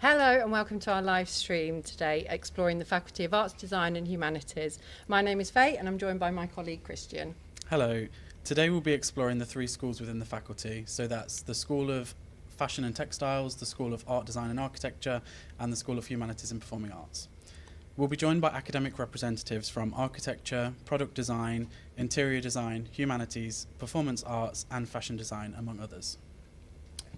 Hello and welcome to our live stream today, exploring the Faculty of Arts, Design and Humanities. My name is Faye and I'm joined by my colleague Christian. Hello. Today we'll be exploring the three schools within the faculty. So that's the School of Fashion and Textiles, the School of Art, Design and Architecture, and the School of Humanities and Performing Arts. We'll be joined by academic representatives from architecture, product design, interior design, humanities, performance arts, and fashion design, among others.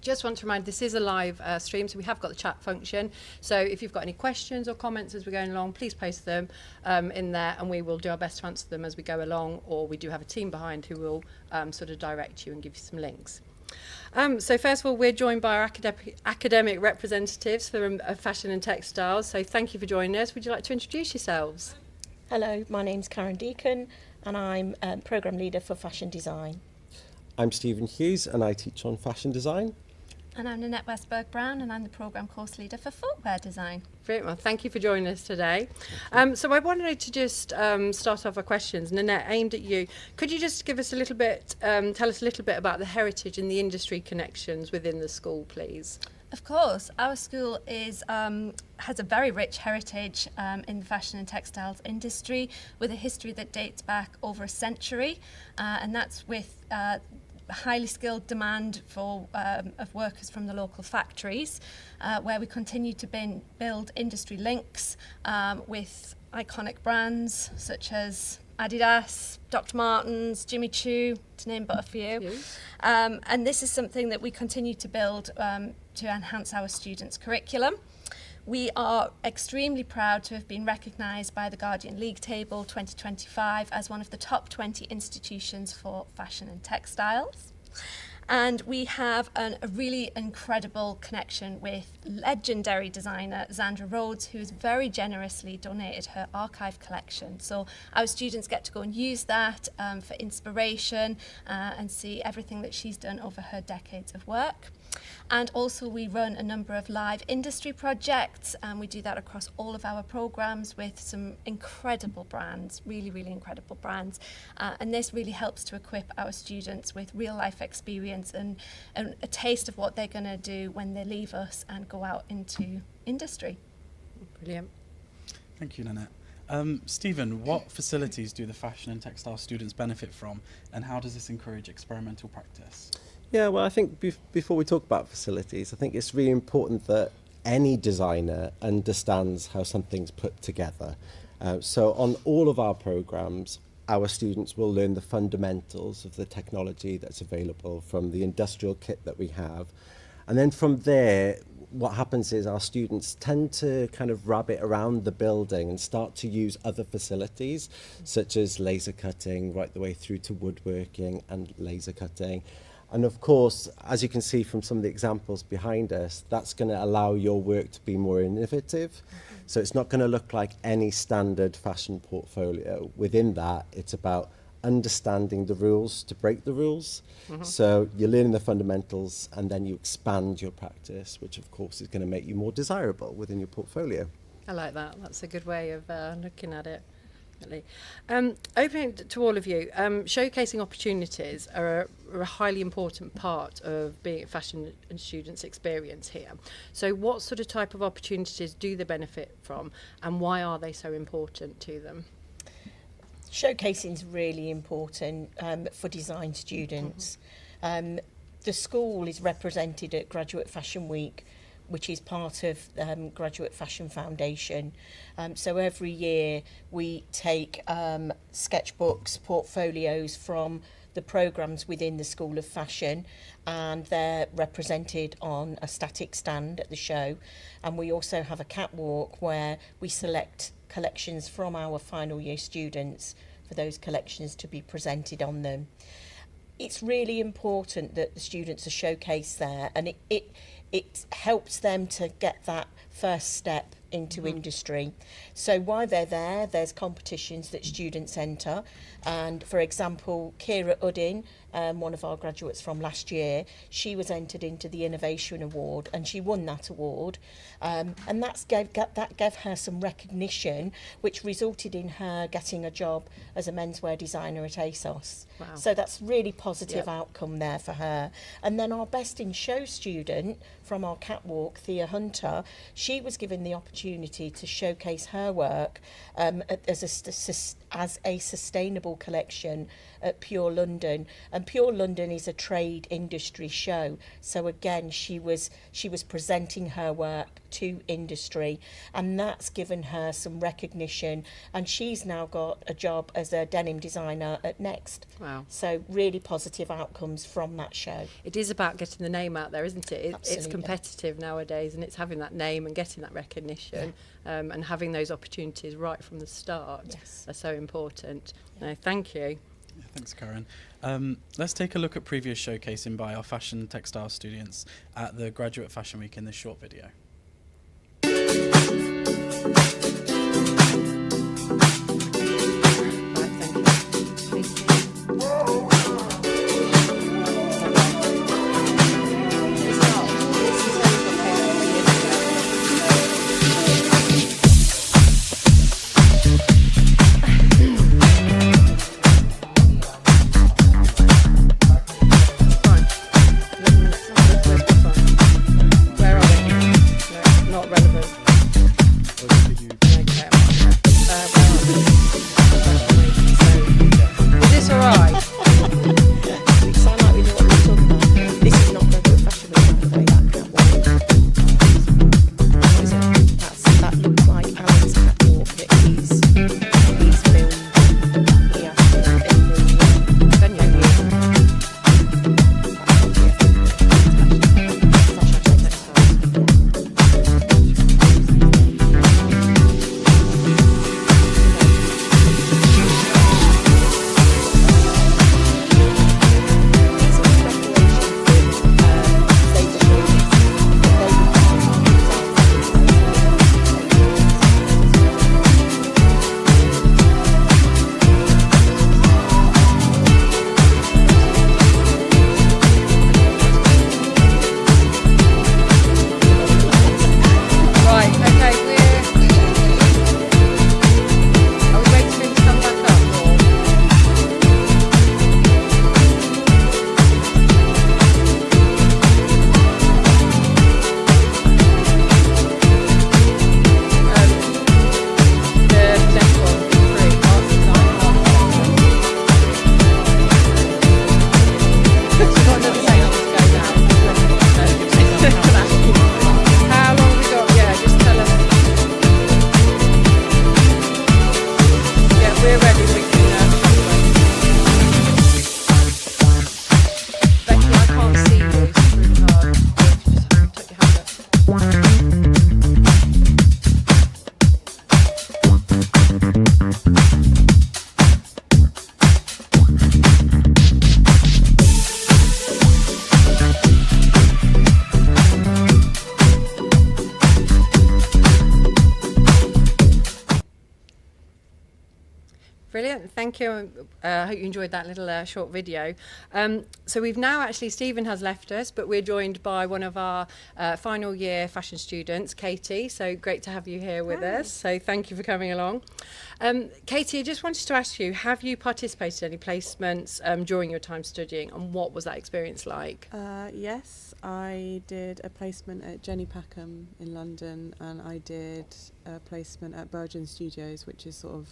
Just want to remind, this is a live stream, so we have got the chat function. So if you've got any questions or comments as we're going along, please post them in there and we will do our best to answer them as we go along, or we do have a team behind who will sort of direct you and give you some links. So first of all, we're joined by our academic representatives from Fashion and Textiles. So thank you for joining us. Would you like to introduce yourselves? Hello, my name's Karen Deacon and I'm Programme Leader for Fashion Design. I'm Stephen Hughes and I teach on fashion design. And I'm Nanette Westberg-Brown and I'm the Programme Course Leader for Footwear Design. Brilliant. Well, thank you for joining us today. So I wanted to just start off our questions. Nanette, aimed at you. Could you just give us a little bit, tell us a little bit about the heritage and the industry connections within the school, please? Of course, our school has a very rich heritage in the fashion and textiles industry, with a history that dates back over a century, and that's with highly skilled demand for of workers from the local factories, where we continue to build industry links with iconic brands such as Adidas, Dr. Martens, Jimmy Choo, to name but a few. And this is something that we continue to build to enhance our students' curriculum. We are extremely proud to have been recognised by the Guardian League Table 2025 as one of the top 20 institutions for fashion and textiles. And we have a really incredible connection with legendary designer Zandra Rhodes, who has very generously donated her archive collection. So our students get to go and use that for inspiration and see everything that she's done over her decades of work. And also we run a number of live industry projects, and we do that across all of our programmes with some incredible brands, really, really incredible brands. And this really helps to equip our students with real life experience and a taste of what they're going to do when they leave us and go out into industry. Brilliant. Thank you, Nanette. Stephen, what facilities do the fashion and textile students benefit from, and how does this encourage experimental practice? Yeah, well, I think before we talk about facilities, I think it's really important that any designer understands how something's put together. So on all of our programs, our students will learn the fundamentals of the technology that's available from the industrial kit that we have. And then from there, what happens is our students tend to kind of rabbit around the building and start to use other facilities, such as laser cutting, right the way through to woodworking and laser cutting. And of course, as you can see from some of the examples behind us, that's going to allow your work to be more innovative. So it's not going to look like any standard fashion portfolio. Within that, it's about understanding the rules to break the rules. So you're learning the fundamentals and then you expand your practice, which of course is going to make you more desirable within your portfolio. I like that. That's a good way of looking at it. Opening to all of you, showcasing opportunities are a highly important part of being a fashion and students experience here. So what sort of type of opportunities do they benefit from, and why are they so important to them? Showcasing is really important for design students. The school is represented at Graduate Fashion Week, which is part of Graduate Fashion Foundation. So every year we take sketchbooks, portfolios from the programmes within the School of Fashion, and they're represented on a static stand at the show. And we also have a catwalk where we select collections from our final year students for those collections to be presented on them. It's really important that the students are showcased there, and it helps them to get that first step into industry. So while they're there, there's competitions that students enter. And for example, Kira Uddin, one of our graduates from last year, she was entered into the Innovation Award and she won that award. And that gave her some recognition, which resulted in her getting a job as a menswear designer at ASOS. Wow. So that's really positive outcome there for her. And then our Best in Show student from our catwalk, Thea Hunter, she was given the opportunity to showcase her work as a sustainable collection at Pure London. And Pure London is a trade industry show. So again, she was presenting her work to industry, and that's given her some recognition. And she's now got a job as a denim designer at Next. Wow. So really positive outcomes from that show. It is about getting the name out there, isn't it? It's Absolutely. competitive nowadays, and it's having that name and getting that recognition, and having those opportunities right from the start. Yes. Are so important. No, thank you. Yeah, thanks, Karen. Let's take a look at previous showcasing by our fashion and textile students at the Graduate Fashion Week in this short video. Where are we? No, not relevant. Is this alright? We sound like we know what we're talking about. This is not Graduate Fashion Week, by the way, that catwalk. What is it? That looks like Alan's catwalk that he's filmed. He has in the Venue. Right, okay, are we waiting for him to come back up, or? The next one, three, arts and design, We've got another section to go now. How long have we got? Yeah, just tell us. Yeah, we're ready. We can Becky, I can't see you. It's really hard. Just put your hand up. Brilliant, thank you. I hope you enjoyed that little short video. So we've now actually, Stephen has left us, but we're joined by one of our final year fashion students, Katie. So great to have you here with us. So thank you for coming along. Katie, I just wanted to ask you, have you participated in any placements during your time studying, and what was that experience like? Yes, I did a placement at Jenny Packham in London, and I did a placement at Virgin Studios, which is sort of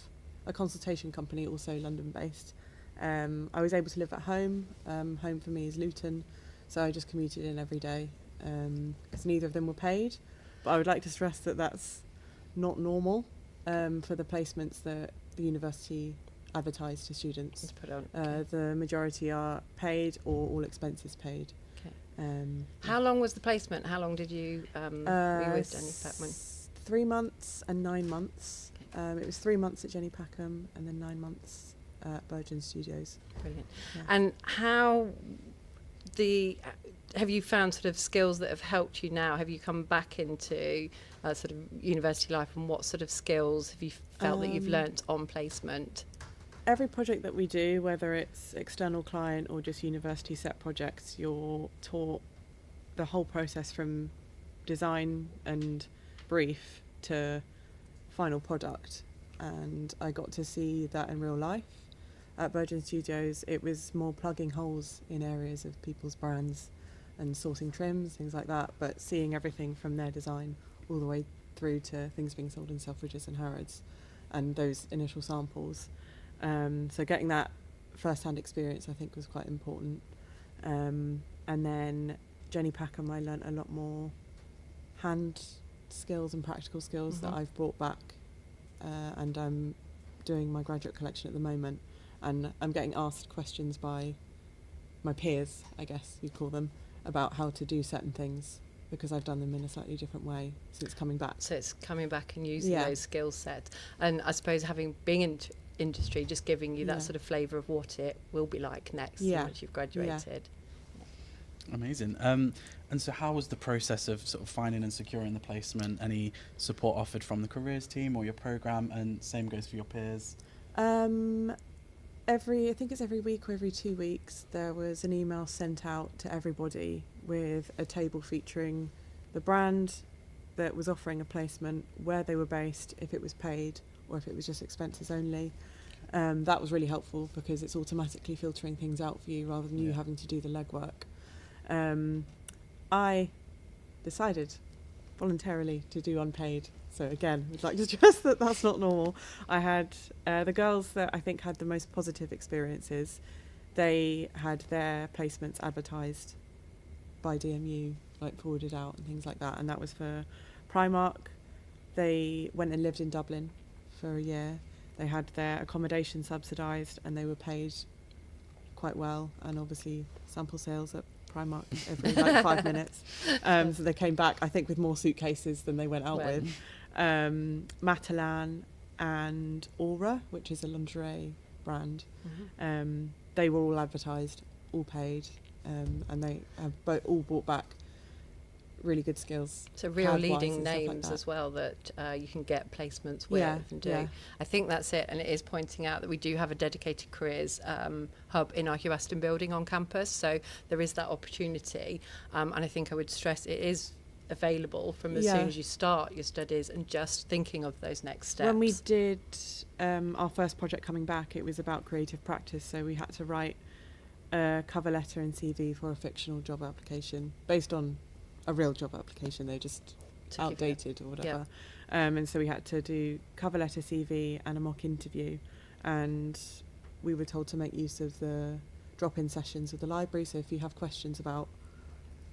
a consultation company, also London based. I was able to live at home. Home for me is Luton, so I just commuted in every day because neither of them were paid. But I would like to stress that that's not normal for the placements that the university advertise to students. Let's put on. The majority are paid or all expenses paid. Okay. How long was the placement? How long did you were you with Jenny Packham? 3 months and 9 months. It was 3 months at Jenny Packham and then 9 months at Virgin Studios. Brilliant. Yeah. And how have you found sort of skills that have helped you now? Have you come back into sort of university life, and what sort of skills have you felt that you've learnt on placement? Every project that we do, whether it's external client or just university set projects, you're taught the whole process from design and brief to final product, and I got to see that in real life. At Virgin Studios, it was more plugging holes in areas of people's brands, and sourcing trims, things like that, but seeing everything from their design all the way through to things being sold in Selfridges and Harrods and those initial samples. So getting that first-hand experience, I think, was quite important. And then Jenny Packham, I learnt a lot more hand skills and practical skills that I've brought back, and I'm doing my graduate collection at the moment, and I'm getting asked questions by my peers, I guess you'd call them, about how to do certain things because I've done them in a slightly different way since coming back. So it's coming back and using those skill sets, and I suppose being in industry, just giving you that sort of flavour of what it will be like next once you've graduated. Amazing. And so how was the process of sort of finding and securing the placement? Any support offered from the careers team or your programme, and same goes for your peers? I think it's every week or every 2 weeks, there was an email sent out to everybody with a table featuring the brand that was offering a placement, where they were based, if it was paid or if it was just expenses only. That was really helpful because it's automatically filtering things out for you rather than you having to do the legwork. I decided voluntarily to do unpaid. So again, we'd like to stress that that's not normal. I had the girls that I think had the most positive experiences. They had their placements advertised by DMU, like forwarded out and things like that. And that was for Primark. They went and lived in Dublin for a year. They had their accommodation subsidised and they were paid quite well. And obviously sample sales at Primark every like 5 minutes. So they came back, I think, with more suitcases than they went out with. Matalan and Aura, which is a lingerie brand, they were all advertised, all paid, and they have all brought back really good skills. So real leading names as well that you can get placements with and do. Yeah. I think that's it, and it is pointing out that we do have a dedicated careers hub in our Hugh Aston building on campus, so there is that opportunity, and I think I would stress it is available from as soon as you start your studies and just thinking of those next steps. When we did our first project coming back, it was about creative practice, so we had to write a cover letter and CV for a fictional job application based on a real job application. They just outdated or whatever. And so we had to do cover letter, CV and a mock interview, and we were told to make use of the drop-in sessions of the library. So if you have questions about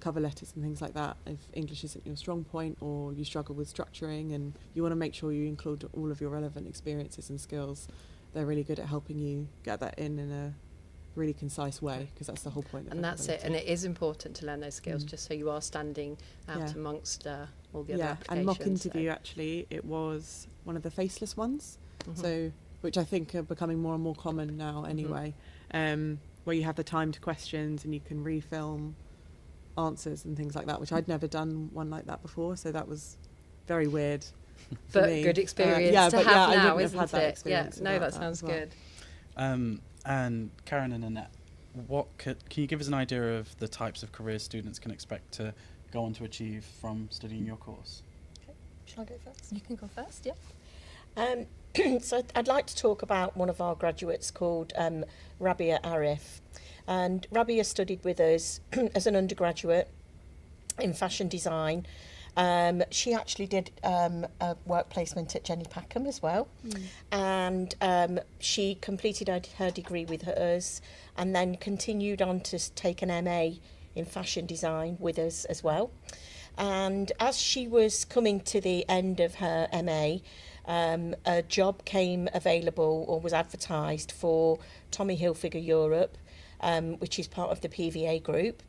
cover letters and things like that, if English isn't your strong point or you struggle with structuring and you want to make sure you include all of your relevant experiences and skills, they're really good at helping you get that in a really concise way, because that's the whole point of it. And that's it, and it is important to learn those skills just so you are standing out amongst all the other applications. And mock interview, actually, it was one of the faceless ones, so which I think are becoming more and more common now anyway, where you have the timed questions and you can refilm answers and things like that, which I'd never done one like that before, so that was very weird for but me. Good experience to have now, isn't it? That sounds well. good. And Karen and Annette, can you give us an idea of the types of careers students can expect to go on to achieve from studying your course? Okay. Shall I go first? You can go first, yeah. So I'd like to talk about one of our graduates called Rabia Arif. And Rabia studied with us as an undergraduate in fashion design. She actually did a work placement at Jenny Packham as well. And she completed her degree with us and then continued on to take an MA in fashion design with us as well. And as she was coming to the end of her MA, a job came available or was advertised for Tommy Hilfiger Europe, which is part of the PVA group.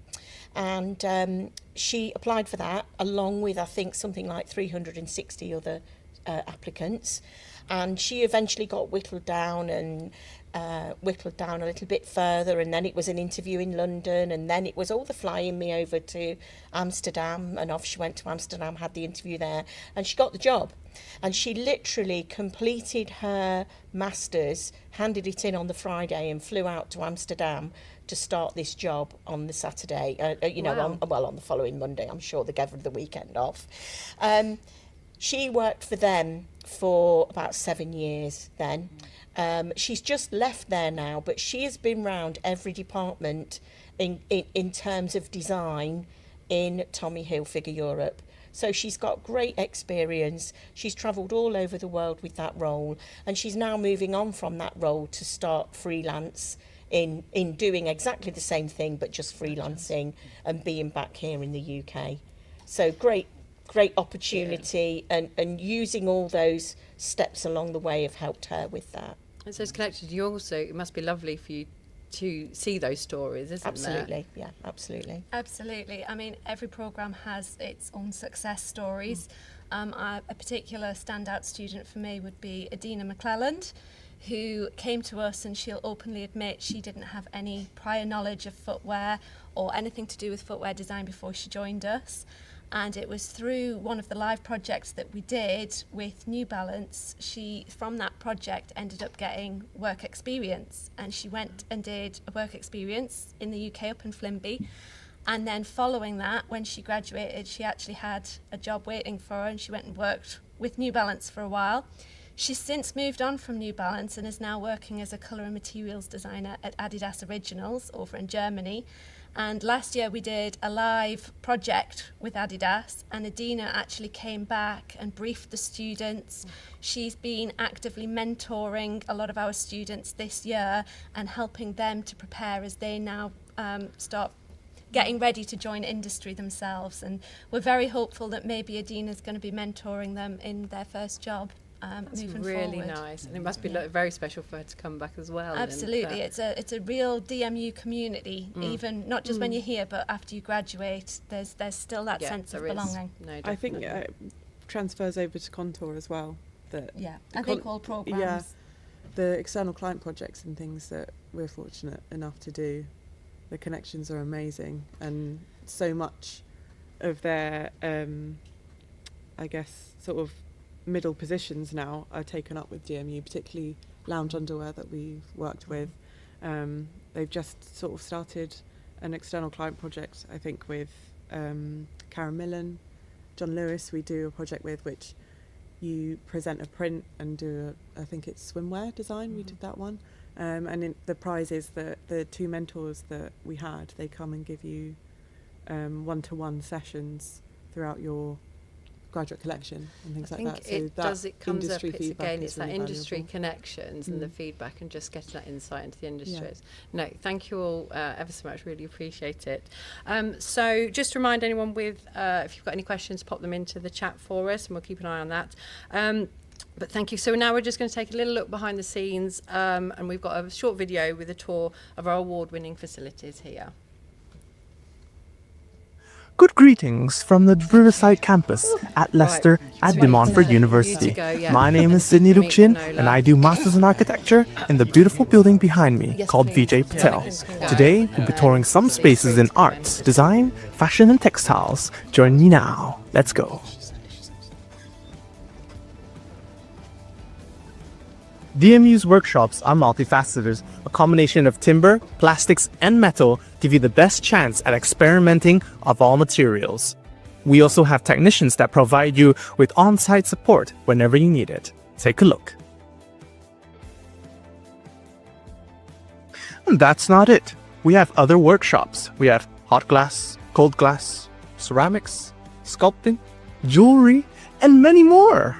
And she applied for that along with, I think, something like 360 other applicants. And she eventually got whittled down a little bit further, and then it was an interview in London, and then it was all the flying me over to Amsterdam, and off she went to Amsterdam, had the interview there, and she got the job. And she literally completed her master's, handed it in on the Friday, and flew out to Amsterdam to start this job on the Saturday, on the following Monday. I'm sure they gave her the weekend off. She worked for them for about 7 years then. She's just left there now, but she has been round every department in terms of design in Tommy Hilfiger Europe. So she's got great experience. She's travelled all over the world with that role, and she's now moving on from that role to start freelance in doing exactly the same thing, but just freelancing and being back here in the UK. So great opportunity, and using all those steps along the way have helped her with that. And so it's connected. You also, it must be lovely for you to see those stories, isn't Absolutely, yeah, absolutely. Absolutely. I mean, every programme has its own success stories. A particular standout student for me would be Adina McClelland, who came to us, and she'll openly admit she didn't have any prior knowledge of footwear or anything to do with footwear design before she joined us. And it was through one of the live projects that we did with New Balance, she, from that project, ended up getting work experience. And she went and did a work experience in the UK up in Flimby. And then following that, when she graduated, she actually had a job waiting for her, and she went and worked with New Balance for a while. She's since moved on from New Balance and is now working as a colour and materials designer at Adidas Originals over in Germany. And last year we did a live project with Adidas, and Adina actually came back and briefed the students. She's been actively mentoring a lot of our students this year and helping them to prepare as they now start getting ready to join industry themselves. And we're very hopeful that maybe Adina's going to be mentoring them in their first job. Moving really forward. nice, and it must be very special for her to come back as well. Absolutely, it's a real DMU community. Even not just when you're here, but after you graduate, there's still that sense of belonging. No, I think transfers over to Contour as well. I think all programs. Yeah, the external client projects and things that we're fortunate enough to do, the connections are amazing, and so much of their, I guess, sort of middle positions now are taken up with DMU, particularly lounge underwear that we've worked with. They've just sort of started an external client project, I think, with Karen Millen, John Lewis. We do a project with which you present a print and do I think it's swimwear design. We did that one, and the prize is that the two mentors that we had, they come and give you one-to-one sessions throughout your graduate collection and things like that. So it comes up, it's again, it's that really industry valuable. connections and the feedback and just getting that insight into the industries. No, thank you all ever so much, really appreciate it. So just to remind anyone with, if you've got any questions, pop them into the chat for us and we'll keep an eye on that. But thank you. So now we're just going to take a little look behind the scenes, and we've got a short video with a tour of our award-winning facilities here. Good greetings from the Riverside campus at Leicester at De Montfort University. My name is Sydney Lukchin, and I do Masters in Architecture in the beautiful building behind me called Vijay Patel. Today, we'll be touring some spaces in arts, design, fashion and textiles. Join me now. Let's go. DMU's workshops are multifaceted. A combination of timber, plastics, and metal give you the best chance at experimenting of all materials. We also have technicians that provide you with on-site support whenever you need it. Take a look. And that's not it. We have other workshops. We have hot glass, cold glass, ceramics, sculpting, jewelry, and many more.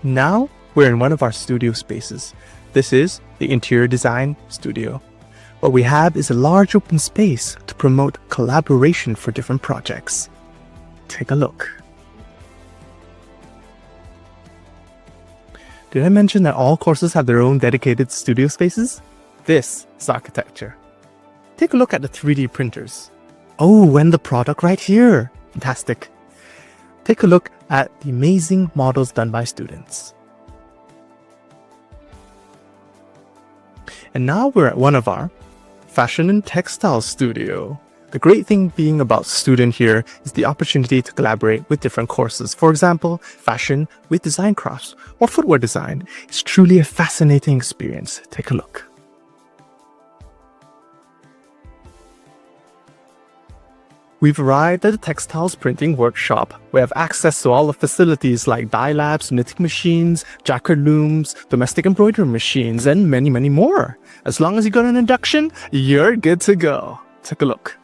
Now, we're in one of our studio spaces. This is the Interior Design Studio. What we have is a large open space to promote collaboration for different projects. Take a look. Did I mention that all courses have their own dedicated studio spaces? This is architecture. Take a look at the 3D printers. Oh, and the product right here. Fantastic. Take a look at the amazing models done by students. And now we're at one of our fashion and textile studio. The great thing being about student here is the opportunity to collaborate with different courses. For example, fashion with design crafts or footwear design. It's truly a fascinating experience. Take a look. We've arrived at the textiles printing workshop. We have access to all the facilities like dye labs, knitting machines, jacquard looms, domestic embroidery machines, and many, many more. As long as you got an induction, you're good to go. Take a look.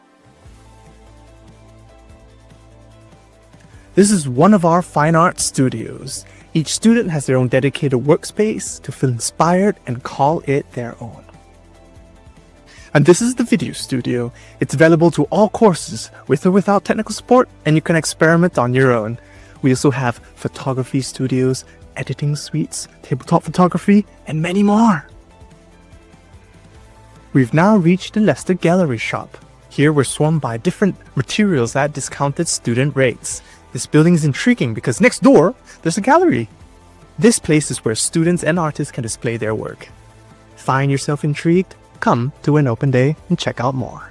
This is one of our fine art studios. Each student has their own dedicated workspace to feel inspired and call it their own. And this is the video studio. It's available to all courses, with or without technical support, and you can experiment on your own. We also have photography studios, editing suites, tabletop photography, and many more. We've now reached the Leicester Gallery shop. Here we're swarmed by different materials at discounted student rates. This building is intriguing because next door, there's a gallery. This place is where students and artists can display their work. Find yourself intrigued? Come to an open day and check out more.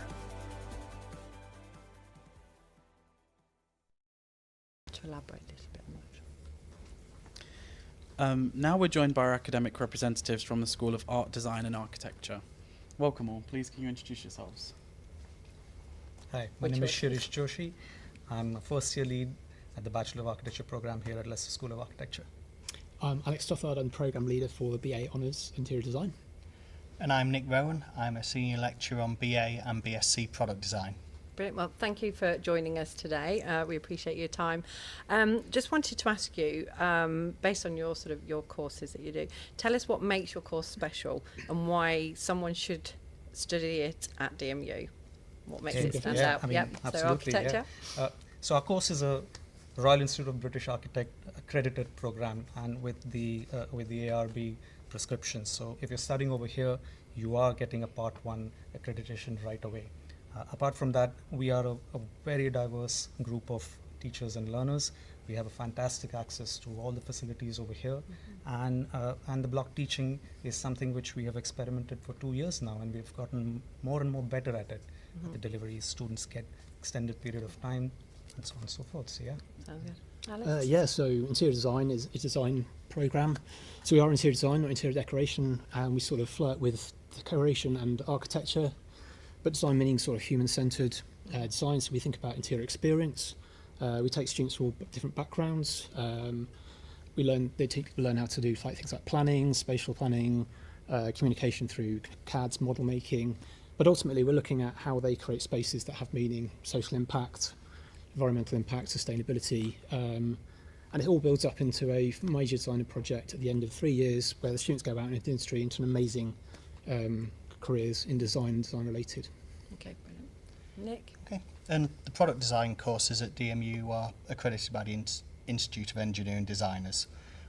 To elaborate this a bit more. Now we're joined by our academic representatives from the School of Art, Design and Architecture. Welcome all. Please can you introduce yourselves? Hi, my name is Shirish Joshi. I'm a first year lead at the Bachelor of Architecture program here at Leicester School of Architecture. I'm Alex Stothard, I'm Programme Leader for the BA Honours Interior Design. And I'm Nick Rowan. I'm a Senior Lecturer on BA and BSc Product Design. Brilliant. Well, thank you for joining us today. We appreciate your time. Just wanted to ask you, based on your your courses that you do, tell us what makes your course special and why someone should study it at DMU. What makes it stand out? I mean, absolutely, so architecture. Yeah. So our course is a Royal Institute of British Architect accredited program, and with the ARB prescription. So if you're studying over here, you are getting a Part 1 accreditation right away. Apart from that, we are a very diverse group of teachers and learners. We have a fantastic access to all the facilities over here, and the block teaching is something which we have experimented for 2 years now, and we've gotten more and more better at it. The deliveries, students get extended period of time, and so on and so forth. So yeah. Sounds good. Alex? Yeah, so interior design is a design programme. So we are interior design, not interior decoration, and we sort of flirt with decoration and architecture, but design meaning sort of human-centred design. So we think about interior experience. We take students from all different backgrounds. They learn how to do things like planning, spatial planning, communication through CADs, model making. But ultimately, we're looking at how they create spaces that have meaning, social impact, environmental impact, sustainability, and it all builds up into a major designer project at the end of 3 years, where the students go out into the industry into an amazing careers in design related. Okay, brilliant. Nick? Okay. And the product design courses at DMU are accredited by the Institute of Engineering Designers.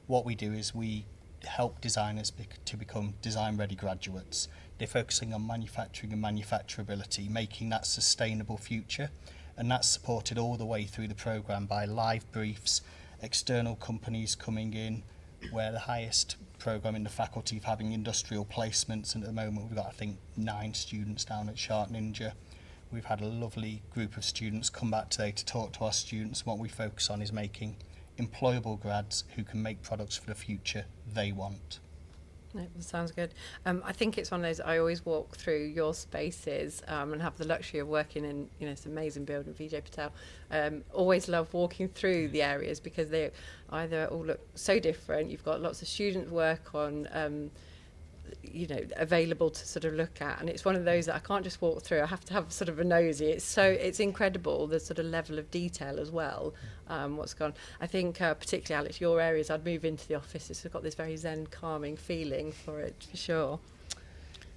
What we do is we help designers to become design-ready graduates. They're focusing on manufacturing and manufacturability, making that sustainable future, and that's supported all the way through the programme by live briefs, external companies coming in. We're the highest programme in the faculty of having industrial placements, and at the moment we've got, I think, 9 students down at Shark Ninja. We've had a lovely group of students come back today to talk to our students. What we focus on is making employable grads who can make products for the future they want. No, that sounds good. I think it's one of those, I always walk through your spaces and have the luxury of working in this amazing building, Vijay Patel. Always love walking through the areas because they either all look so different. You've got lots of student work on available to sort of look at, and it's one of those that I can't just walk through. I have to have sort of a nosy. It's incredible the sort of level of detail as well. What's gone. I think particularly Alex, your areas, I'd move into the office. It's got this very zen, calming feeling for it for sure.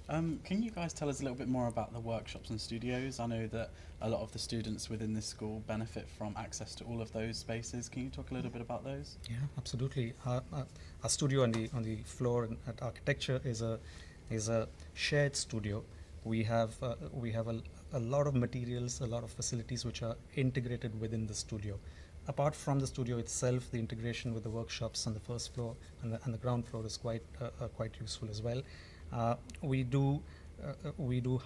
Can you guys tell us a little bit more about the workshops and studios? I know that a lot of the students within this school benefit from access to all of those spaces. Can you talk a little bit about those? Yeah, absolutely. Our studio on the floor at architecture is a shared studio. We have a lot of materials, a lot of facilities which are integrated within the studio. Apart from the studio itself, the integration with the workshops on the first floor and the ground floor is quite useful as well. We do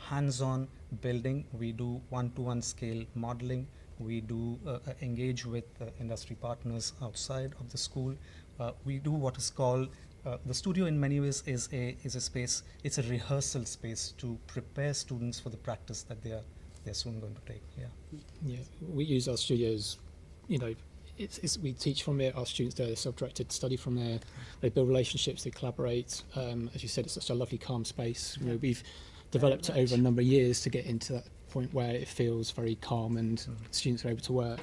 hands-on building. We do one-to-one scale modeling. We do engage with industry partners outside of the school. We do what is called the studio. In many ways, is a space. It's a rehearsal space to prepare students for the practice that they are they're soon going to take. Yeah, we use our studios, you know, we teach from it, our students do their self-directed study from there, they build relationships, they collaborate. As you said, it's such a lovely calm space. You know, we've developed it over a number of years to get into that point where it feels very calm and students are able to work.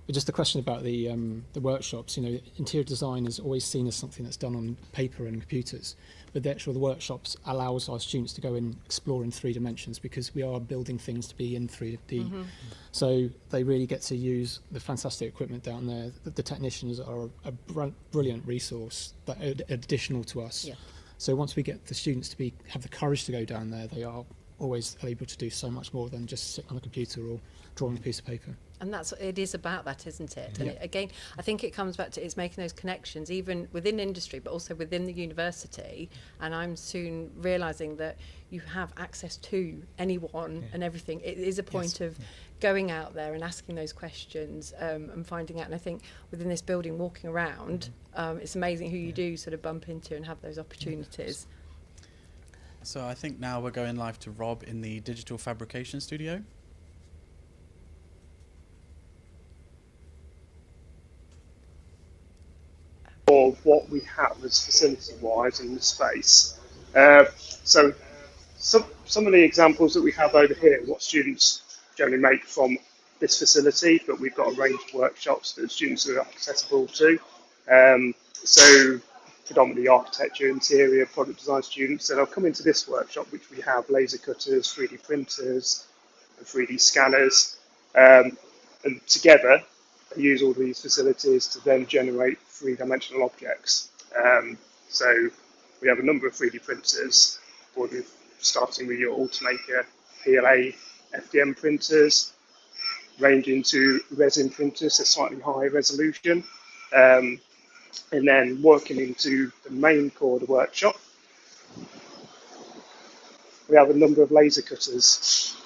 But just the question about the workshops, you know, interior design is always seen as something that's done on paper and computers, but the workshops allows our students to go and explore in 3 dimensions, because we are building things to be in 3D. So they really get to use the fantastic equipment down there. The technicians are a brilliant resource that are additional to us. Yeah. So once we get the students to have the courage to go down there, they are always able to do so much more than just sit on a computer or draw on a piece of paper. And it is about that, isn't it? And again, I think it comes back to it's making those connections, even within industry, but also within the university. And I'm soon realising that you have access to anyone and everything. It is a point of going out there and asking those questions and finding out. And I think within this building, walking around, it's amazing who you do sort of bump into and have those opportunities. So I think now we're going live to Rob in the digital fabrication studio. Of what we have as facility-wise in the space. So some of the examples that we have over here, what students generally make from this facility, but we've got a range of workshops that students are accessible to. So predominantly architecture, interior, product design students, and I'll come into this workshop, which we have laser cutters, 3D printers, and 3D scanners, and together they use all these facilities to then generate 3-dimensional objects. So we have a number of 3D printers, starting with your Ultimaker, PLA, FDM printers, ranging to resin printers, so slightly higher resolution, and then working into the main core of the workshop. We have a number of laser cutters.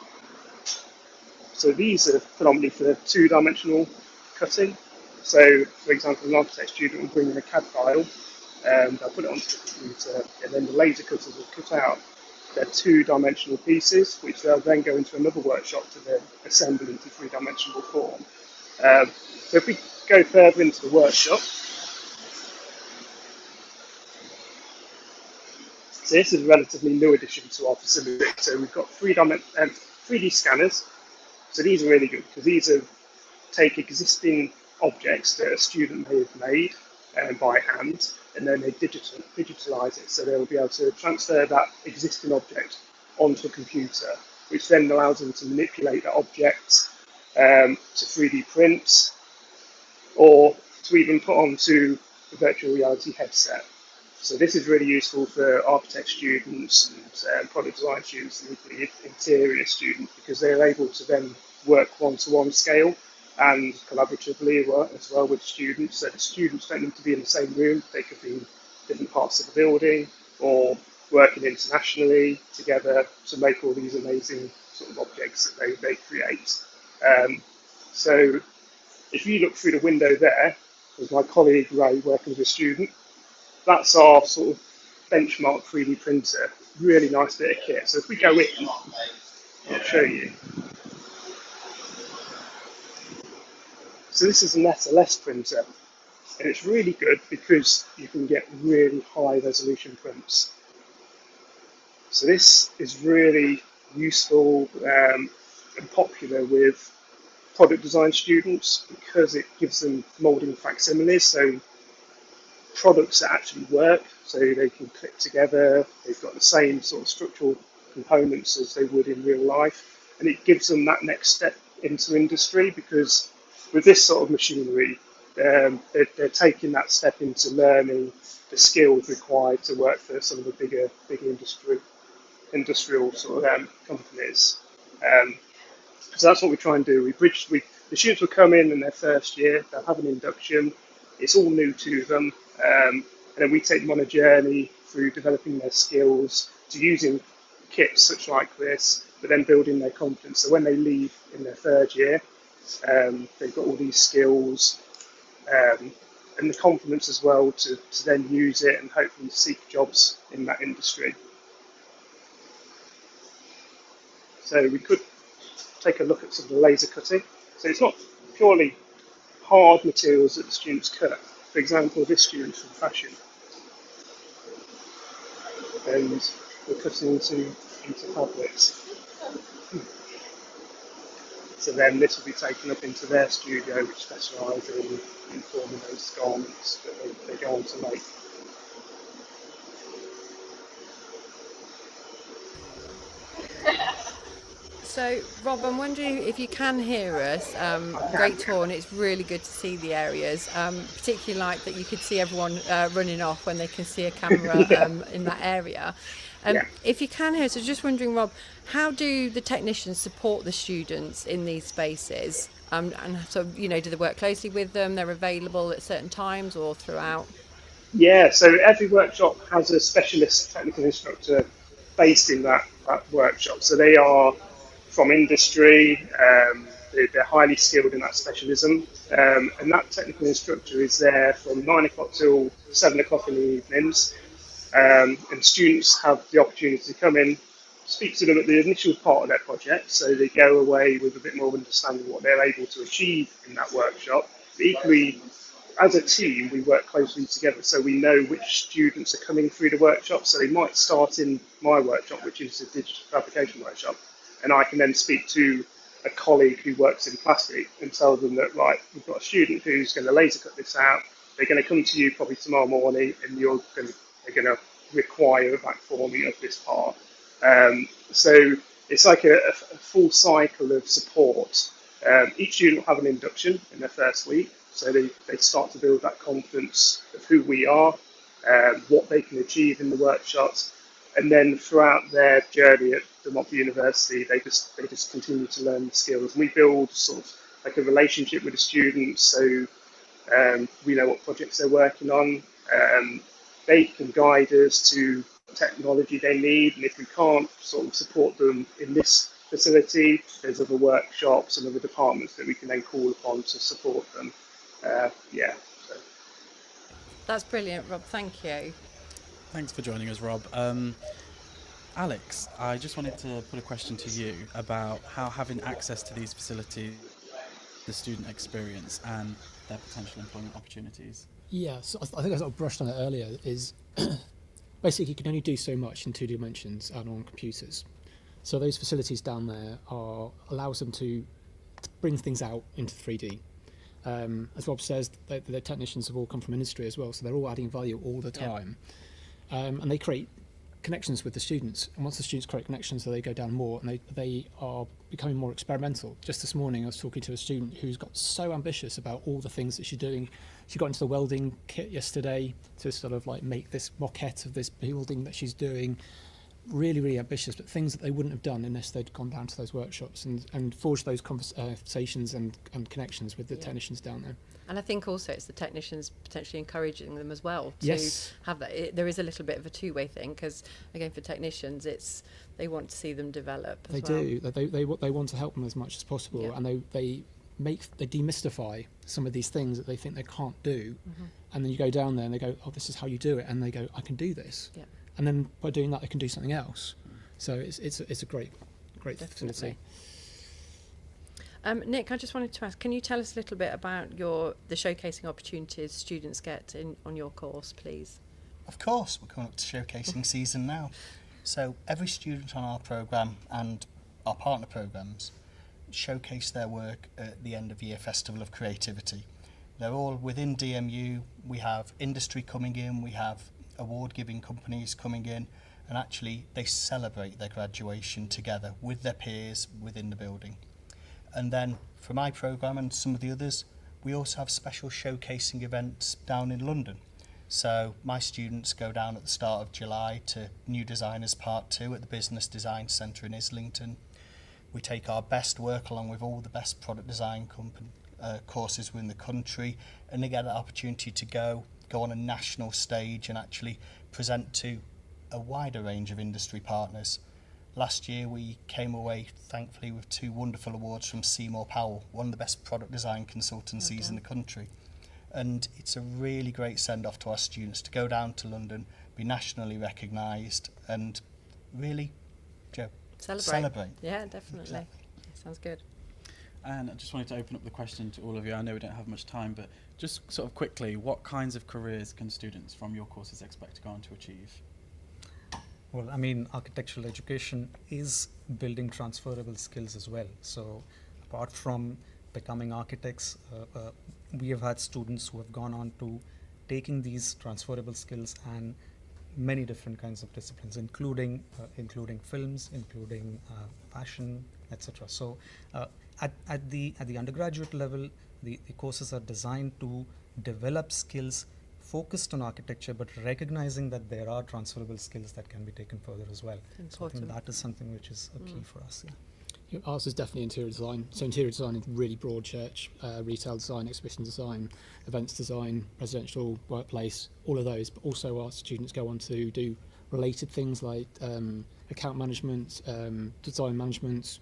So these are predominantly for 2-dimensional cutting. So, for example, an architect student will bring in a CAD file, they'll put it onto the computer, and then the laser cutters will cut out their 2-dimensional pieces, which they'll then go into another workshop to then assemble into 3-dimensional form. So if we go further into the workshop, so this is a relatively new addition to our facility. So we've got 3D scanners. So these are really good because these take existing objects that a student may have made by hand, and then they digitalize it. So they'll be able to transfer that existing object onto a computer, which then allows them to manipulate that object to 3D print, or to even put onto a virtual reality headset. So this is really useful for architect students and product design students and equally interior students, because they're able to then work one-to-one scale and collaboratively as well with students. So the students don't need to be in the same room. They could be in different parts of the building or working internationally together to make all these amazing sort of objects that they create. So if you look through the window there, there's my colleague Ray working with a student. That's our sort of benchmark 3D printer. Really nice bit of kit. So if we go in, I'll show you. So this is an SLS printer, and it's really good because you can get really high resolution prints. So this is really useful and popular with product design students because it gives them moulding facsimiles, so products that actually work, so they can click together, they've got the same sort of structural components as they would in real life, and it gives them that next step into industry, because with this sort of machinery, they're taking that step into learning the skills required to work for some of the bigger industrial sort of companies. So that's what we try and do. The students will come in their first year, they'll have an induction, it's all new to them, and then we take them on a journey through developing their skills to using kits such like this, but then building their confidence. So when they leave in their third year, they've got all these skills and the confidence as well to then use it and hopefully seek jobs in that industry. So we could take a look at some of the laser cutting. So it's not purely hard materials that the students cut. For example, this student's from fashion, and we're cutting into fabrics. So then this will be taken up into their studio, which specialise in forming those garments that they go on to make. So, Rob, I'm wondering if you can hear us. Great tour, and it's really good to see the areas. Particularly like that you could see everyone running off when they can see a camera in that area. If you can hear us, I was just wondering, Rob, how do the technicians support the students in these spaces? And so, do they work closely with them? They're available at certain times or throughout? Yeah, so every workshop has a specialist technical instructor based in that workshop. So they are from industry, they're highly skilled in that specialism, and that technical instructor is there from 9 o'clock till 7 o'clock in the evenings, and students have the opportunity to come in, speak to them at the initial part of their project, so they go away with a bit more understanding of what they're able to achieve in that workshop. But equally, as a team, we work closely together, so we know which students are coming through the workshop. So they might start in my workshop, which is a digital fabrication workshop, and I can then speak to a colleague who works in plastic and tell them that, right, we've got a student who's going to laser cut this out. They're going to come to you probably tomorrow morning, and they're going to require a backforming of this part. So it's like a full cycle of support. Each student will have an induction in their first week. So they start to build that confidence of who we are, what they can achieve in the workshops, and then throughout their journey at the Montfort University, they just continue to learn the skills. We build sort of like a relationship with the students, so we know what projects they're working on. They can guide us to technology they need, and if we can't sort of support them in this facility, there's other workshops and other departments that we can then call upon to support them. So. That's brilliant, Rob. Thank you. Thanks for joining us, Rob. Alex, I just wanted to put a question to you about how having access to these facilities, the student experience and their potential employment opportunities. Yeah, so I think I sort of brushed on it earlier, is basically you can only do so much in 2 dimensions and on computers. So those facilities down there allows them to bring things out into 3D. As Rob says, the technicians have all come from industry as well, so they're all adding value all the time. And they create connections with the students. And once the students create connections, they go down more, and they are becoming more experimental. Just this morning, I was talking to a student who's got so ambitious about all the things that she's doing. She got into the welding kit yesterday to sort of like make this moquette of this building that she's doing. Really, really ambitious, but things that they wouldn't have done unless they'd gone down to those workshops and forged those conversations and connections with the technicians down there. And I think also it's the technicians potentially encouraging them as well to have that. There is a little bit of a two-way thing, because again, for technicians, they want to see them develop. They do. They want to help them as much as possible, and they demystify some of these things that they think they can't do, and then you go down there and they go, oh, this is how you do it, and they go, I can do this. Yeah. And then by doing that, they can do something else. So it's a great facility. Nick, I just wanted to ask, can you tell us a little bit about the showcasing opportunities students get on your course, please? Of course, we're coming up to showcasing season now. So every student on our programme and our partner programmes showcase their work at the end of year Festival of Creativity. They're all within DMU. We have industry coming in, we have award-giving companies coming in, and actually they celebrate their graduation together with their peers within the building. And then for my programme and some of the others, we also have special showcasing events down in London. So my students go down at the start of July to New Designers Part 2 at the Business Design Centre in Islington. We take our best work along with all the best product design courses within the country, and they get an opportunity to go on a national stage and actually present to a wider range of industry partners. Last year we came away thankfully with 2 wonderful awards from Seymour Powell, one of the best product design consultancies in the country. And it's a really great send-off to our students to go down to London, be nationally recognised, and really celebrate. Yeah, definitely. Exactly. Sounds good. And I just wanted to open up the question to all of you. I know we don't have much time, but just sort of quickly, what kinds of careers can students from your courses expect to go on to achieve? Well, I mean, architectural education is building transferable skills as well. So apart from becoming architects, we have had students who have gone on to taking these transferable skills and many different kinds of disciplines, including films, including fashion, etc. So at the undergraduate level, the courses are designed to develop skills focused on architecture, but recognizing that there are transferable skills that can be taken further as well. So I think that is something which is a key for us. Yeah. Ours is definitely interior design. So interior design is really broad church, retail design, exhibition design, events design, residential, workplace, all of those. But also our students go on to do related things like account management, design management,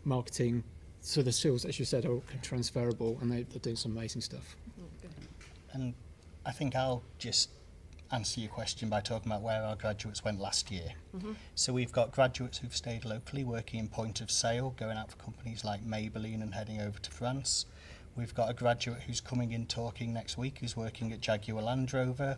marketing. So the skills, as you said, are transferable, and they're doing some amazing stuff. And I think I'll just answer your question by talking about where our graduates went last year. So we've got graduates who've stayed locally, working in point of sale, going out for companies like Maybelline and heading over to France. We've got a graduate who's coming in talking next week, who's working at Jaguar Land Rover.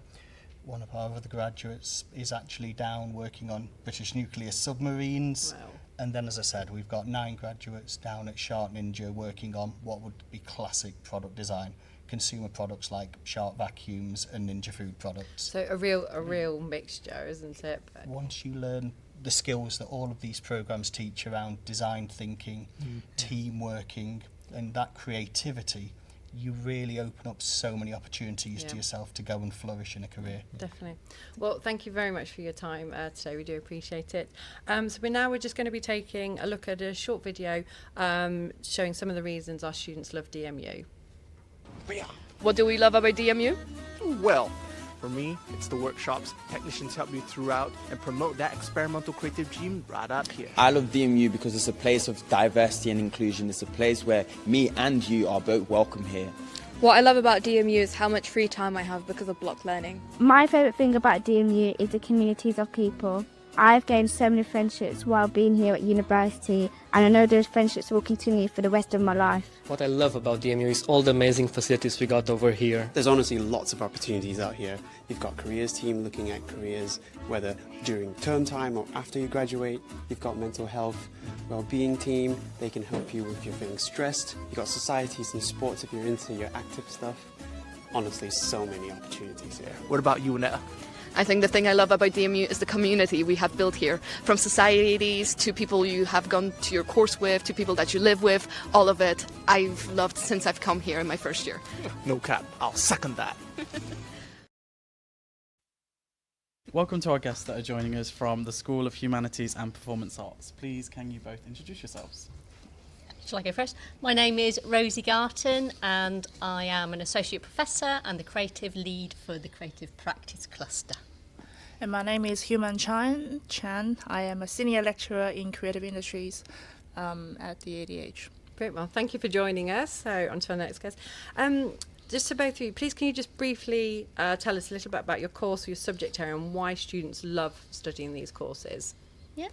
One of our other graduates is actually down working on British nuclear submarines. Wow. And then, as I said, we've got 9 graduates down at Shark Ninja working on what would be classic product design, consumer products like Shark vacuums and Ninja food products. So a real mixture, isn't it? But once you learn the skills that all of these programs teach around design thinking, team working, and that creativity, you really open up so many opportunities to yourself to go and flourish in a career. Definitely. Well, thank you very much for your time today. We do appreciate it. So we're just going to be taking a look at a short video showing some of the reasons our students love DMU. What do we love about DMU? Well, for me, it's the workshops. Technicians help me throughout and promote that experimental creative gene right up here. I love DMU because it's a place of diversity and inclusion. It's a place where me and you are both welcome here. What I love about DMU is how much free time I have because of block learning. My favourite thing about DMU is the communities of people. I've gained so many friendships while being here at university, and I know those friendships will continue for the rest of my life. What I love about DMU is all the amazing facilities we got over here. There's honestly lots of opportunities out here. You've got careers team looking at careers, whether during term time or after you graduate. You've got mental health, well-being team. They can help you if you're feeling stressed. You've got societies and sports if you're into your active stuff. Honestly, so many opportunities here. What about you, Netta? I think the thing I love about DMU is the community we have built here. From societies to people you have gone to your course with, to people that you live with, all of it I've loved since I've come here in my first year. No cap, I'll second that. Welcome to our guests that are joining us from the School of Humanities and Performance Arts. Please, can you both introduce yourselves? Shall I go first? My name is Rosie Garton and I am an Associate Professor and the Creative Lead for the Creative Practice Cluster. And my name is Human Chan. I am a Senior Lecturer in Creative Industries at the ADH. Great, well, thank you for joining us. So on to our next guest. Just to both of you, please can you just briefly tell us a little bit about your course, your subject area, and why students love studying these courses? Yeah.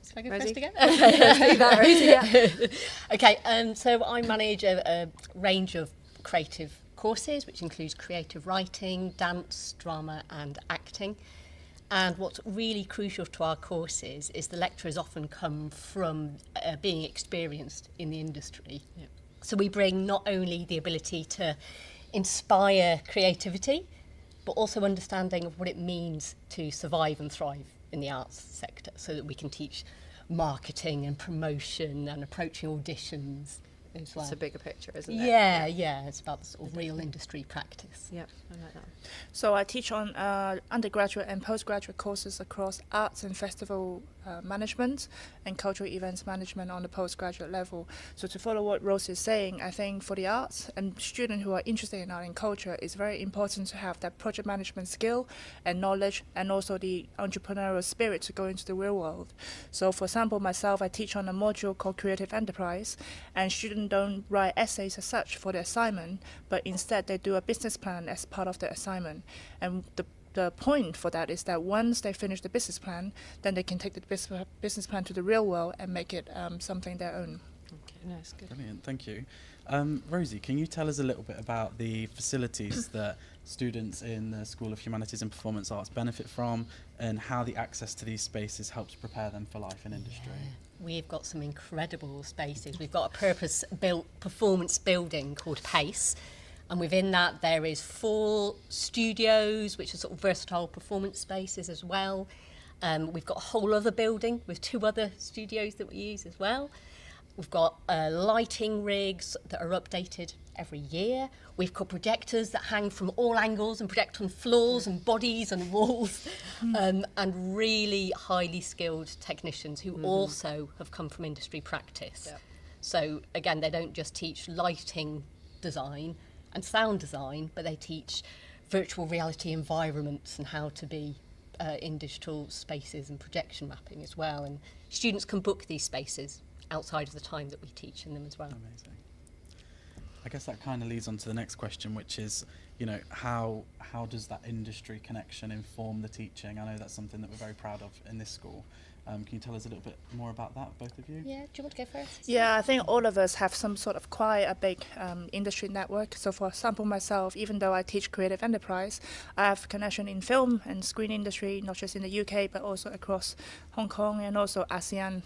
Shall I go Rosie? first again? Let's do that, Rosie, yeah. Okay, so I manage a range of creative courses, which includes creative writing, dance, drama and acting. And what's really crucial to our courses is the lecturers often come from being experienced in the industry. Yep. So we bring not only the ability to inspire creativity, but also understanding of what it means to survive and thrive in the arts sector, so that we can teach marketing and promotion and approaching auditions as well. It's a bigger picture, isn't it? Yeah, it's about the sort of real industry practice. Yep, I like that. So I teach on undergraduate and postgraduate courses across arts and festival management and cultural events management on the postgraduate level. So to follow what Rose is saying, I think for the arts and students who are interested in art and culture, it's very important to have that project management skill and knowledge, and also the entrepreneurial spirit to go into the real world. So for example, myself, I teach on a module called Creative Enterprise, and students don't write essays as such for the assignment, but instead they do a business plan as part of the assignment. And the the point for that is that once they finish the business plan, then they can take the business plan to the real world and make it something their own. Okay, no, it's good. Brilliant, thank you. Rosie, can you tell us a little bit about the facilities that students in the School of Humanities and Performance Arts benefit from, and how the access to these spaces helps prepare them for life in industry? We've got some incredible spaces. We've got a purpose-built performance building called PACE, and within that there is 4 studios, which are sort of versatile performance spaces as well. We've got a whole other building with 2 other studios that we use as well. We've got lighting rigs that are updated every year. We've got projectors that hang from all angles and project on floors and bodies and walls, and really highly skilled technicians who also have come from industry practice. Yep. So again, they don't just teach lighting design and sound design, but they teach virtual reality environments and how to be in digital spaces and projection mapping as well. And students can book these spaces outside of the time that we teach in them as well. Amazing. I guess that kind of leads on to the next question, which is, you know, how does that industry connection inform the teaching? I know that's something that we're very proud of in this school. Can you tell us a little bit more about that, both of you? Yeah, do you want to go first? Yeah, I think all of us have some sort of quite a big industry network. So for example, myself, even though I teach creative enterprise, I have connection in film and screen industry, not just in the UK, but also across Hong Kong and also ASEAN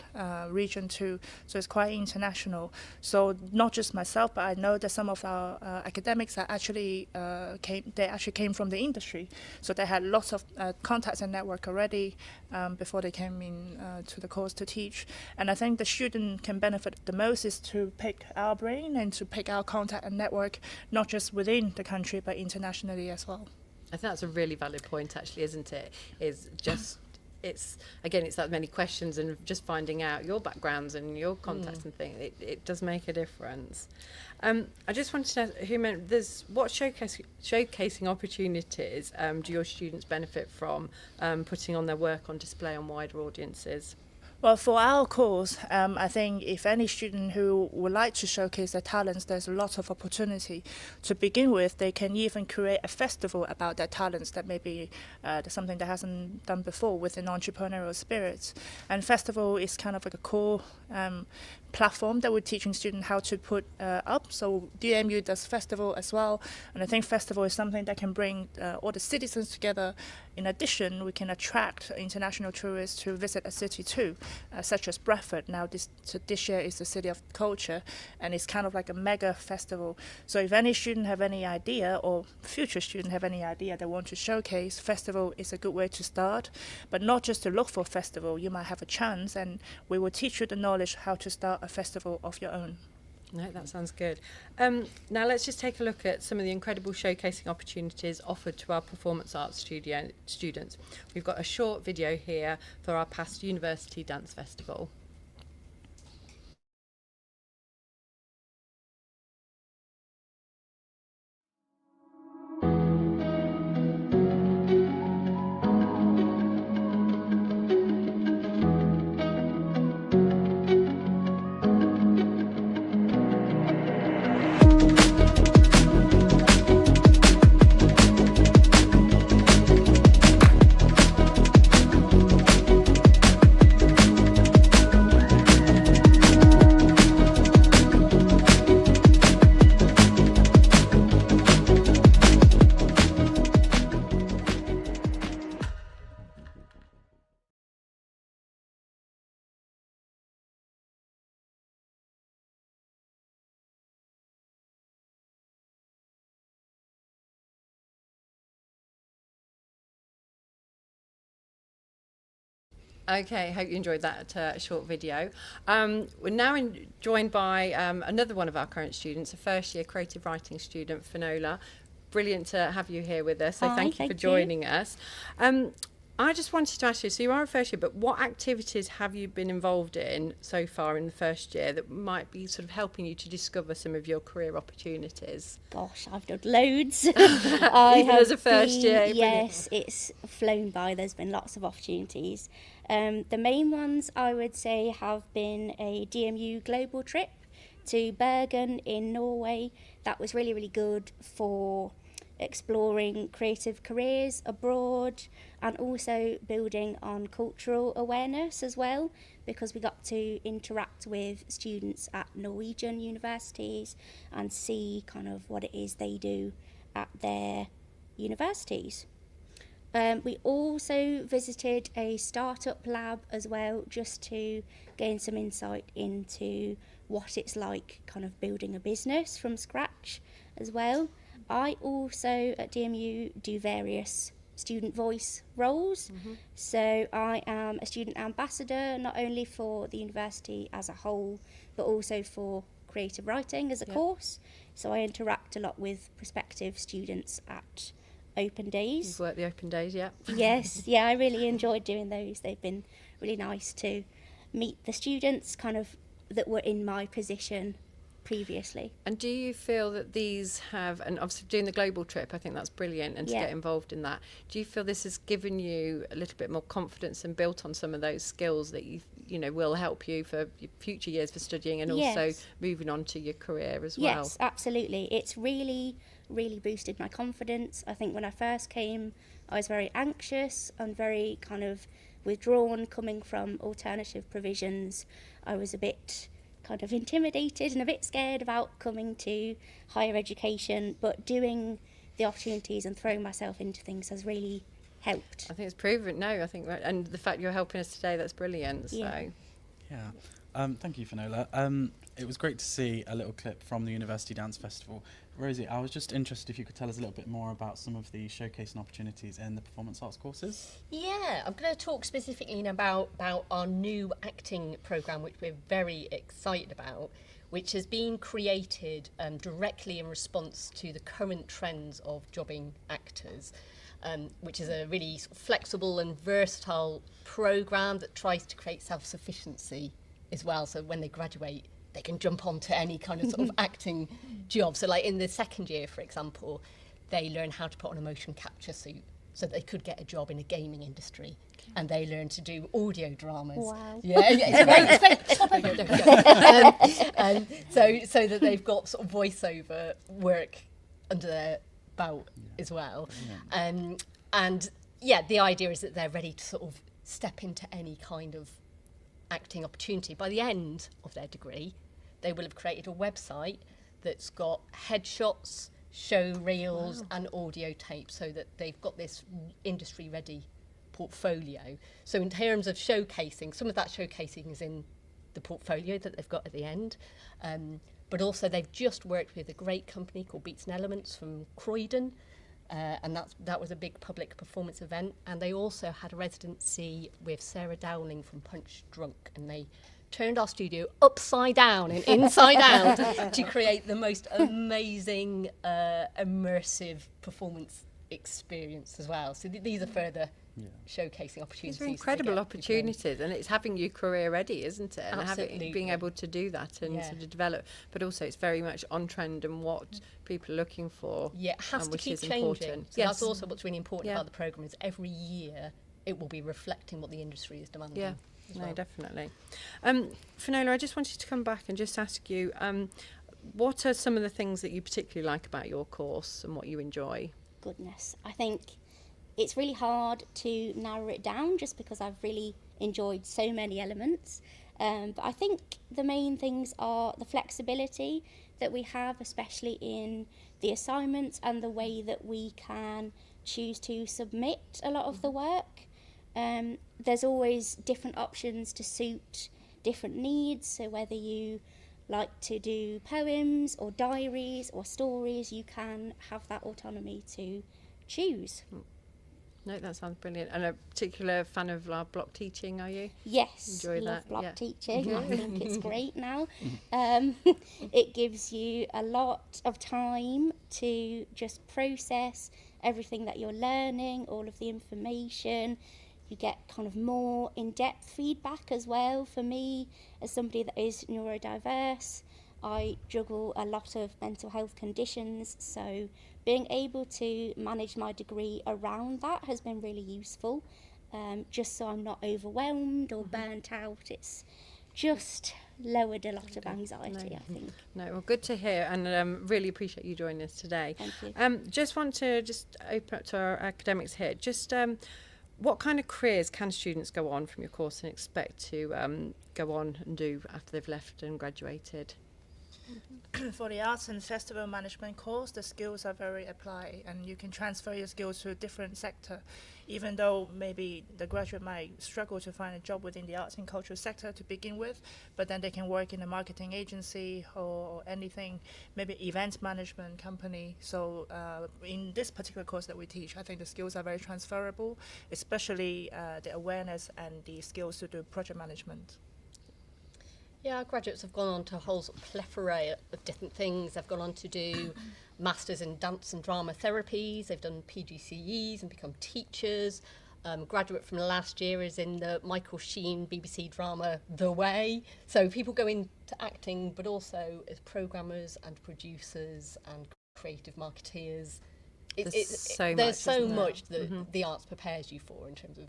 region too. So it's quite international. So not just myself, but I know that some of our academics are actually came from the industry. So they had lots of contacts and network already before they came in to the course to teach. And I think the student can benefit the most is to pick our brain and to pick our contact and network, not just within the country, but internationally as well. I think that's a really valid point, actually, isn't it? It's that many questions and just finding out your backgrounds and your contacts and things. It does make a difference. I just wanted to know, what showcasing opportunities do your students benefit from putting on their work on display on wider audiences? Well, for our course, I think if any student who would like to showcase their talents, there's a lot of opportunity. To begin with, they can even create a festival about their talents that maybe something that hasn't done before with an entrepreneurial spirit. And festival is kind of like a core platform that we're teaching students how to put up. So DMU does festival as well, and I think festival is something that can bring all the citizens together. In addition, we can attract international tourists to visit a city too, such as Bradford. Now this year is the City of Culture, and it's kind of like a mega festival. So if any student have any idea, or future student have any idea they want to showcase, festival is a good way to start. But not just to look for festival, you might have a chance, and we will teach you the knowledge how to start a festival of your own. No, that sounds good. Now let's just take a look at some of the incredible showcasing opportunities offered to our performance arts students. We've got a short video here for our past University Dance Festival. Okay, hope you enjoyed that short video. We're now joined by another one of our current students, a first year creative writing student, Finola. Brilliant to have you here with us, so thank you for joining us. I just wanted to ask you, so you are a first year, but what activities have you been involved in so far in the first year that might be sort of helping you to discover some of your career opportunities? Gosh, I've done loads. Even as a first year? Yes, it's flown by. There's been lots of opportunities. The main ones I would say have been a DMU global trip to Bergen in Norway. That was really, really good for exploring creative careers abroad, and also building on cultural awareness as well, because we got to interact with students at Norwegian universities and see kind of what it is they do at their universities. We also visited a startup lab as well, just to gain some insight into what it's like kind of building a business from scratch as well. I also at DMU do various student voice roles. So I am a student ambassador, not only for the university as a whole, but also for creative writing as a course. So I interact a lot with prospective students at open days. You've worked the open days, yeah? Yes, yeah, I really enjoyed doing those. They've been really nice to meet the students kind of that were in my position previously. And do you feel that these have, and obviously doing the global trip, I think that's brilliant, and to get involved in that, do you feel this has given you a little bit more confidence and built on some of those skills that you know will help you for your future years for studying and also moving on to your career as well? Yes, absolutely. It's really boosted my confidence. I think when I first came, I was very anxious and very kind of withdrawn coming from alternative provisions. I was a bit kind of intimidated and a bit scared about coming to higher education, but doing the opportunities and throwing myself into things has really helped. I think it's proven. No, I think, and the fact you're helping us today, that's brilliant. Yeah. Thank you, Finola. It was great to see a little clip from the University Dance Festival. Rosie, I was just interested if you could tell us a little bit more about some of the showcasing opportunities in the performance arts courses. Yeah, I'm going to talk specifically about our new acting programme, which we're very excited about, which has been created directly in response to the current trends of jobbing actors, which is a really flexible and versatile programme that tries to create self-sufficiency as well. So when they graduate, they can jump onto any kind of sort of acting job. So like in the second year, for example, they learn how to put on a motion capture suit so they could get a job in a gaming industry. And they learn to do audio dramas. Wow. Yeah, it's great. Stop over. There we go. So that they've got sort of voiceover work under their belt as well. And yeah, the idea is that they're ready to sort of step into any kind of acting opportunity. By the end of their degree, they will have created a website that's got headshots, show reels and audio tapes, so that they've got this industry ready portfolio. So in terms of showcasing, some of that showcasing is in the portfolio that they've got at the end, but also they've just worked with a great company called Beats and Elements from Croydon, and that was a big public performance event. And they also had a residency with Sarah Dowling from Punch Drunk, and they turned our studio upside down and inside out to create the most amazing immersive performance experience as well. So these are further showcasing opportunities. These are incredible opportunities, and it's having your career ready, isn't it? And being able to do that and sort of develop, but also it's very much on trend and what people are looking for. Yeah, it has to keep changing. Important. So that's also what's really important about the programme, is every year it will be reflecting what the industry is demanding. Yeah, no, definitely. Finola, I just wanted to come back and just ask you, what are some of the things that you particularly like about your course and what you enjoy? Goodness, I think it's really hard to narrow it down just because I've really enjoyed so many elements. But I think the main things are the flexibility that we have, especially in the assignments and the way that we can choose to submit a lot of the work. There's always different options to suit different needs. So whether you like to do poems or diaries or stories, you can have that autonomy to choose. No, that sounds brilliant. And a particular fan of block teaching, are you? Yes, enjoy love that. block teaching. I think it's great now. It gives you a lot of time to just process everything that you're learning, all of the information. You get kind of more in-depth feedback as well. For me, as somebody that is neurodiverse, I juggle a lot of mental health conditions, so being able to manage my degree around that has been really useful, just so I'm not overwhelmed or burnt out. It's just lowered a lot of anxiety, I think. No, well, good to hear, and really appreciate you joining us today. Thank you. Just want to open up to our academics here. Just what kind of careers can students go on from your course and expect to go on and do after they've left and graduated? For the arts and festival management course, the skills are very applied, and you can transfer your skills to a different sector. Even though maybe the graduate might struggle to find a job within the arts and cultural sector to begin with, but then they can work in a marketing agency or anything, maybe events management company. So in this particular course that we teach, I think the skills are very transferable, especially the awareness and the skills to do project management. Yeah, our graduates have gone on to a whole sort of plethora of different things. They've gone on to do masters in dance and drama therapies. They've done PGCEs and become teachers. Graduate from last year is in the Michael Sheen BBC drama The Way. So people go into acting, but also as programmers and producers and creative marketeers. There's so much that the arts prepares you for in terms of,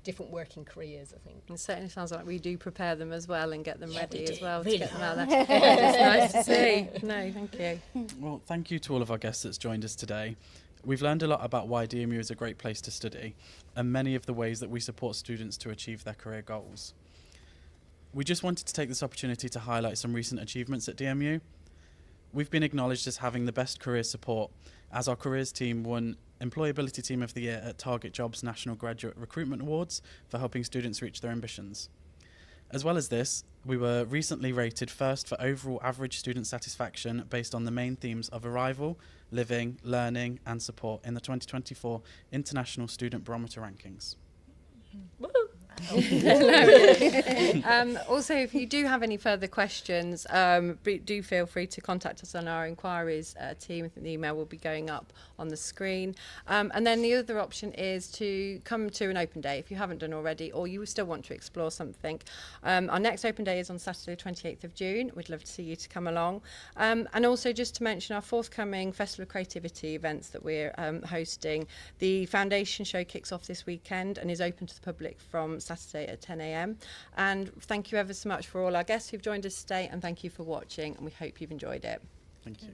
different working careers, I think. It certainly sounds like we do prepare them as well and get them ready as well really to get them out there. It's nice to see. No, thank you. Well, thank you to all of our guests that's joined us today. We've learned a lot about why DMU is a great place to study and many of the ways that we support students to achieve their career goals. We just wanted to take this opportunity to highlight some recent achievements at DMU. We've been acknowledged as having the best career support, as our careers team won Employability Team of the Year at Target Jobs National Graduate Recruitment Awards for helping students reach their ambitions. As well as this, we were recently rated first for overall average student satisfaction based on the main themes of arrival, living, learning and support in the 2024 International Student Barometer rankings. Also, if you do have any further questions, do feel free to contact us on our inquiries team. I think the email will be going up on the screen. And then the other option is to come to an open day if you haven't done already, or you still want to explore something. Our next open day is on Saturday the 28th of June. We'd love to see you to come along. And also just to mention our forthcoming Festival of Creativity events that we're hosting. The Foundation show kicks off this weekend and is open to the public from Saturday at 10 a.m. And thank you ever so much for all our guests who've joined us today, and thank you for watching, and we hope you've enjoyed it. Thank you.